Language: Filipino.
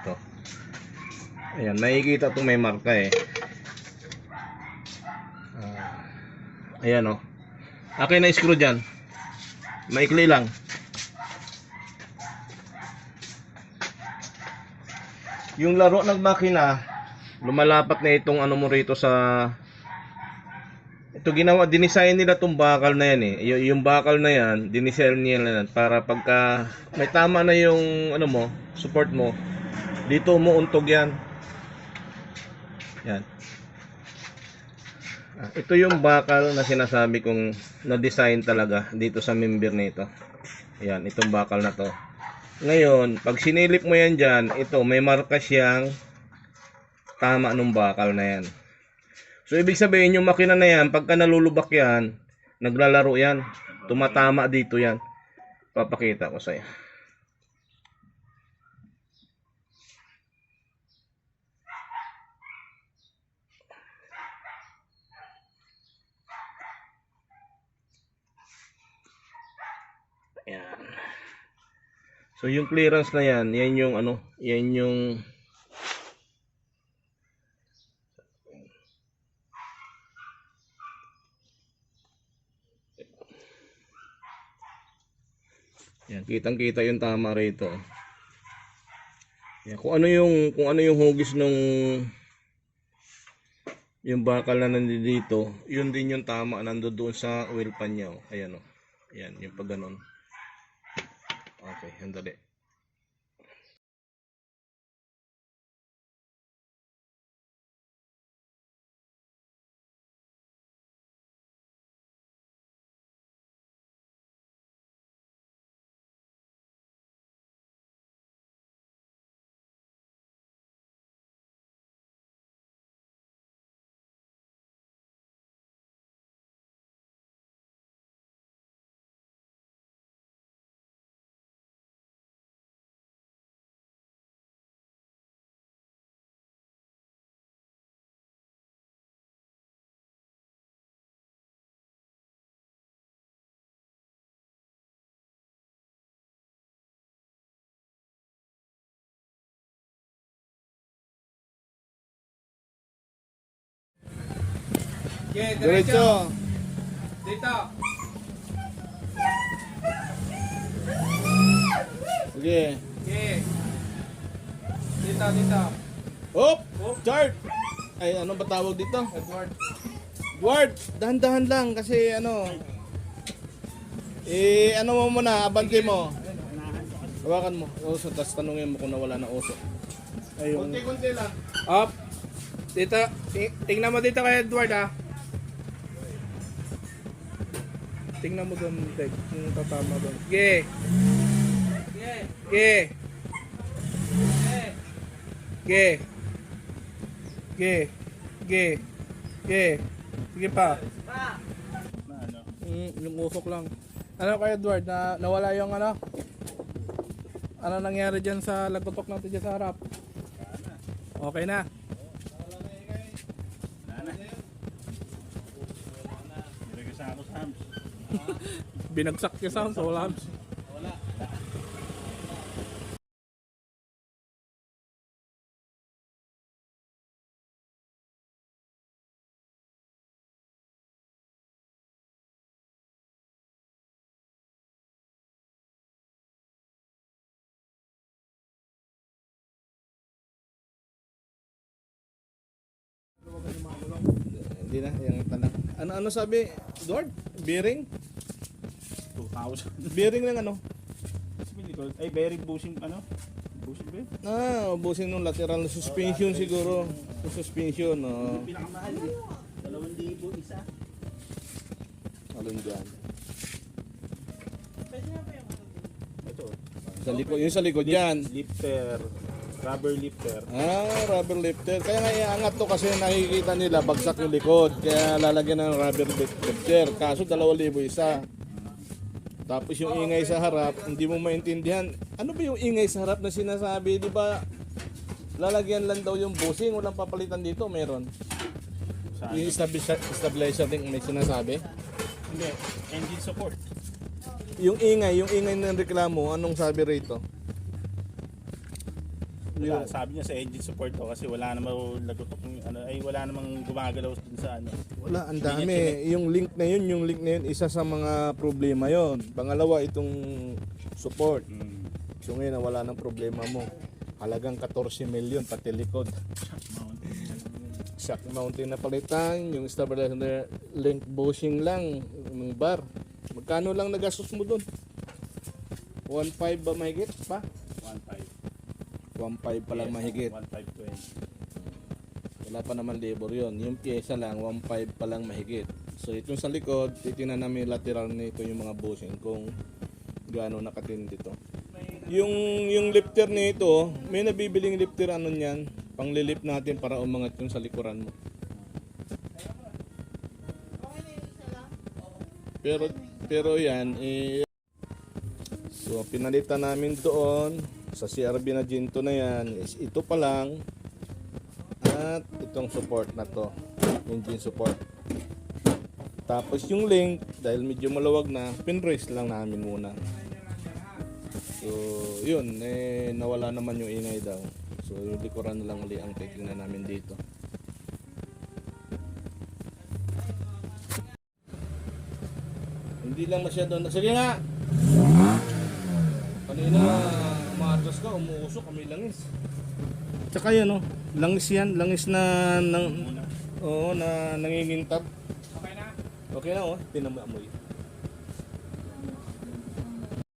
rito. Ayan, makikita itong may marka eh. Ayan o. Akin na screw dyan. Maikli lang. Yung laro ng makina, lumalapat na itong ano mo rito sa... Ito ginawa, dinisign nila itong bakal na yan eh. Yung bakal na yan, dinisign nila yan para pagka may tama na yung ano mo, support mo, dito mo untog yan. Yan. Ito yung bakal na sinasabi kong na-design talaga dito sa member nito. Yan, itong bakal na to. Ngayon, pag sinilip mo yan dyan, ito, may marka siyang tama nung bakal na yan. So, ibig sabihin, yung makina na yan, pagka nalulubak yan, naglalaro yan, tumatama dito yan. Papakita ko sa'yo. Ayan. So, yung clearance na yan, yan yung ano, yan yung yan, kitang-kita yung tama rito. Yan, kung ano yung hugis nung yung bakal na nandito, yun din yung tama nandoon sa oil pan niya. Ayan o. Ayan, yung pag ganon. Okay, handali. Okay, Diretso. Dito. Sige. Okay. Dito. Hop! Chart! Ay, ano ba tawag dito? Edward. Edward! Dahan-dahan lang kasi ano... ano mo muna, abante mo. Hawakan mo. Uso, tapos tanungin mo kung nawala ng uso. Ayun. Kunti-kunti lang. Up. Dito. Tingnan mo dito kay Edward ah. Tingnan mo doon, Tek. Yung tatama doon. Okay. Okay. Okay. Okay. Okay. Okay. Sige pa. Yung usok lang. Ano kay Edward? Nawala yung ano? Ano nangyari dyan sa lagotok natin dyan sa harap? Okay na. Binagsak ka sa wala. Hindi na, yung tanong. Ano sabi, Edward? Bearing? 2,000. Bearing ng ano? Ay, bearing bushing, ano? Bushing ba yun? Ubusin ng lateral na suspension siguro. Yung suspension, Pinakamahal eh. 2,000 isa. alin dyan. Ito. Sa likod, yung sa likod dyan. Lifter. Rubber lifter. Rubber lifter. Kaya nga iangat to kasi nakikita nila bagsak yung likod. Kaya lalagyan ng rubber lifter. Kaso 2,000 isa. Tapos yung ingay sa harap, hindi mo maintindihan. Ano ba yung ingay sa harap na sinasabi? Di ba lalagyan lang daw yung bushing, walang papalitan dito, meron. Saan? Yung stabilizer din may sinasabi. Hindi. Engine support. Yung ingay ng reklamo, anong sabi rito? Wala, sabi niya sa engine support to kasi wala namang lagotok ano ay wala namang gumagalaw dun sa ano. Wala, ang Hindi niya dami. Yung link na yun, isa sa mga problema yon. Pangalawa, itong support. Mm. So ngayon, wala ng problema mo. Halagang 14 million pati likod. Shock mounting na palitan, yung stabilizer link bushing lang, ng bar. Magkano lang nagastos mo doon? 1.5 ba mahigit pa? 1.5. 1.5 pa lang mahigit. 1.520. Wala pa naman labor yon. Yung pyesa lang, 1.5 pa lang mahigit. So itong sa likod, titingnan namin yung lateral nito yung mga bushing kung gaano nakatindi to. Yung lifter nito, may nabibiling lifter ano niyan, panglilip natin para umangat yung sa likuran mo. Pero yan, so pinalitan namin doon sa CRB na Ginto na yan, is ito pa lang at itong support na to, engine support. Tapos yung link, dahil medyo malawag na, pinraise lang namin muna. So, yun, nawala naman yung ingay daw. So, yung likuran na lang uli ang titingnan namin dito. Hindi lang masyado na... Sige nga! Kanina, umatras ka, umuusok, kami langis. Tsaka yan, oh, langis yan, langis na... Oo, na nangingintab. Okay na? Okay na, oh, tinamoy.